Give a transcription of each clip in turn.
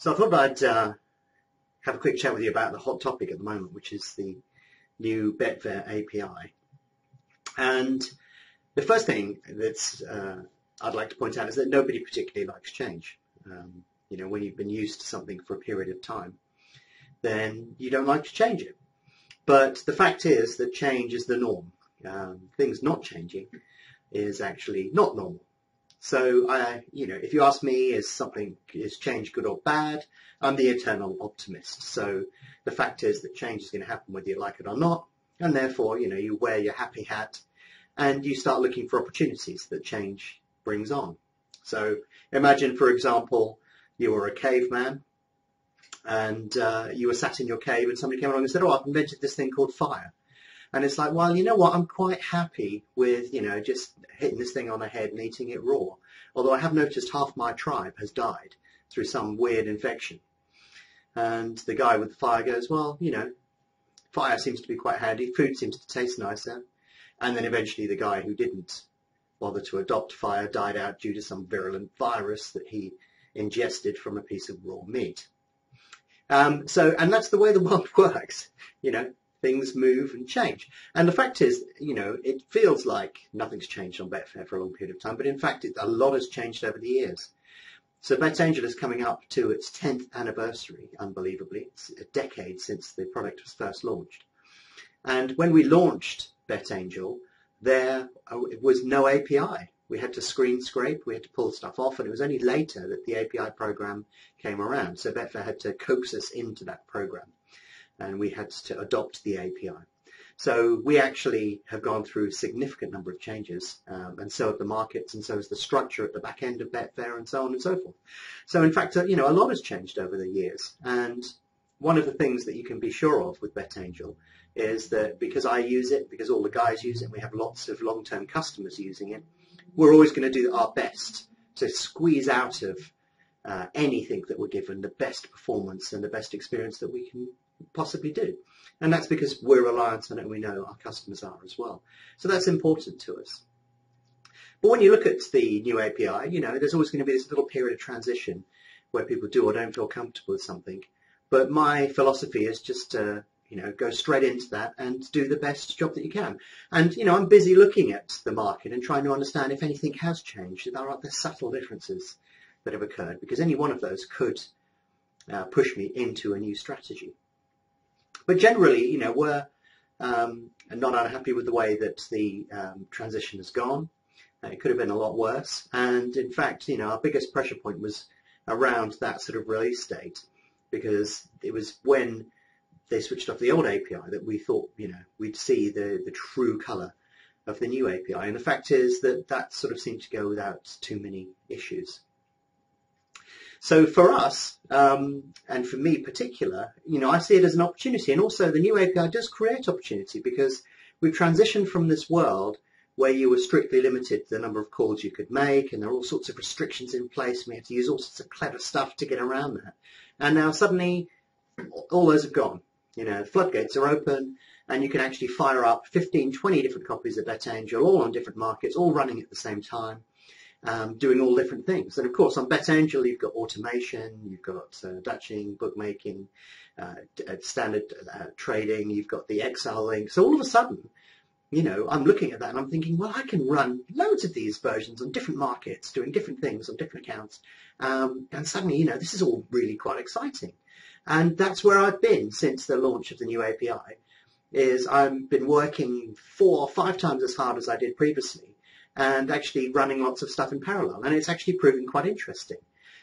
So I thought I'd have a quick chat with you about the hot topic at the moment, which is the new Betfair API. And the first thing that's I'd like to point out is that nobody particularly likes change. When you've been used to something for a period of time, then you don't like to change it. But the fact is that change is the norm. Things not changing is actually not normal. So, if you ask me, is change good or bad? I'm the eternal optimist. So the fact is that change is going to happen whether you like it or not. And therefore, you wear your happy hat and you start looking for opportunities that change brings on. So imagine, for example, you were a caveman and you were sat in your cave and somebody came along and said, oh, I've invented this thing called fire. And it's like, well, you know what, I'm quite happy with, just hitting this thing on the head and eating it raw. Although I have noticed half my tribe has died through some weird infection. And the guy with the fire goes, well, fire seems to be quite handy. Food seems to taste nicer. And then eventually the guy who didn't bother to adopt fire died out due to some virulent virus that he ingested from a piece of raw meat. And that's the way the world works, Things move and change. And the fact is, it feels like nothing's changed on Betfair for a long period of time, but in fact, a lot has changed over the years. So BetAngel is coming up to its 10th anniversary, unbelievably. It's a decade since the product was first launched. And when we launched BetAngel, there was no API. We had to screen scrape, we had to pull stuff off, and it was only later that the API program came around. So Betfair had to coax us into that program, and we had to adopt the API. So we actually have gone through a significant number of changes, and so have the markets, and so has the structure at the back end of Betfair, and so on and so forth. So in fact, a lot has changed over the years. And one of the things that you can be sure of with BetAngel is that because I use it, because all the guys use it, and we have lots of long-term customers using it, we're always going to do our best to squeeze out of anything that we're given the best performance and the best experience that we can possibly do. And that's because we're reliant on it and we know our customers are as well. So that's important to us. But when you look at the new API, there's always going to be this little period of transition where people do or don't feel comfortable with something. But my philosophy is just to, go straight into that and do the best job that you can. And, I'm busy looking at the market and trying to understand if anything has changed. There are the subtle differences that have occurred, because any one of those could push me into a new strategy. But generally, we're not unhappy with the way that the transition has gone. It could have been a lot worse. And in fact, our biggest pressure point was around that sort of release date, because it was when they switched off the old API that we thought, we'd see the true colour of the new API. And the fact is that sort of seemed to go without too many issues. So for us, and for me in particular, I see it as an opportunity. And also the new API does create opportunity, because we've transitioned from this world where you were strictly limited to the number of calls you could make, and there are all sorts of restrictions in place. We had to use all sorts of clever stuff to get around that. And now suddenly all those have gone. The floodgates are open, and you can actually fire up 15, 20 different copies of BetAngel, all on different markets, all running at the same time. Doing all different things. And of course on BetAngel you've got automation, you've got Dutching, bookmaking, standard trading, you've got the Excel link. So all of a sudden, I'm looking at that and I'm thinking, well, I can run loads of these versions on different markets, doing different things on different accounts. And suddenly, this is all really quite exciting. And that's where I've been since the launch of the new API, is I've been working 4 or 5 times as hard as I did previously, and actually running lots of stuff in parallel, and it's actually proving quite interesting.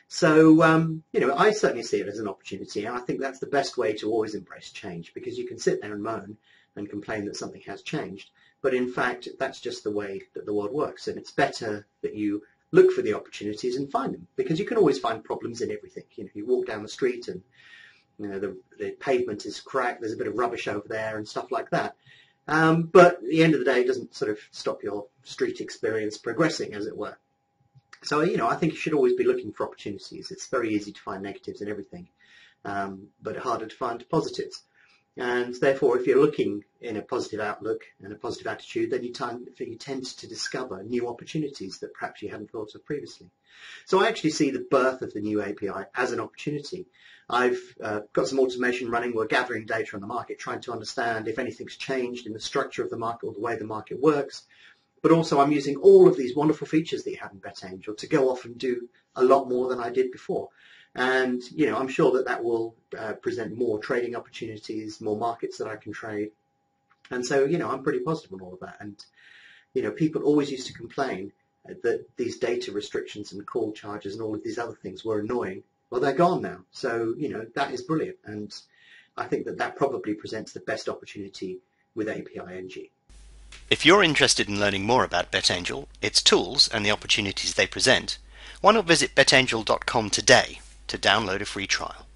So, I certainly see it as an opportunity, and I think that's the best way to always embrace change, because you can sit there and moan and complain that something has changed, but in fact, that's just the way that the world works, and it's better that you look for the opportunities and find them, because you can always find problems in everything. You walk down the street and, the pavement is cracked, there's a bit of rubbish over there and stuff like that. But at the end of the day, it doesn't sort of stop your street experience progressing, as it were. So, I think you should always be looking for opportunities. It's very easy to find negatives in everything, but harder to find positives. And therefore, if you're looking in a positive outlook and a positive attitude, then you tend to discover new opportunities that perhaps you hadn't thought of previously. So I actually see the birth of the new API as an opportunity. I've got some automation running. We're gathering data on the market, trying to understand if anything's changed in the structure of the market or the way the market works. But also I'm using all of these wonderful features that you have in BetAngel to go off and do a lot more than I did before. And, I'm sure that will present more trading opportunities, more markets that I can trade. And so, I'm pretty positive on all of that. And, people always used to complain that these data restrictions and call charges and all of these other things were annoying. Well, they're gone now. So, that is brilliant. And I think that probably presents the best opportunity with API NG. If you're interested in learning more about BetAngel, its tools and the opportunities they present, why not visit betangel.com today to download a free trial.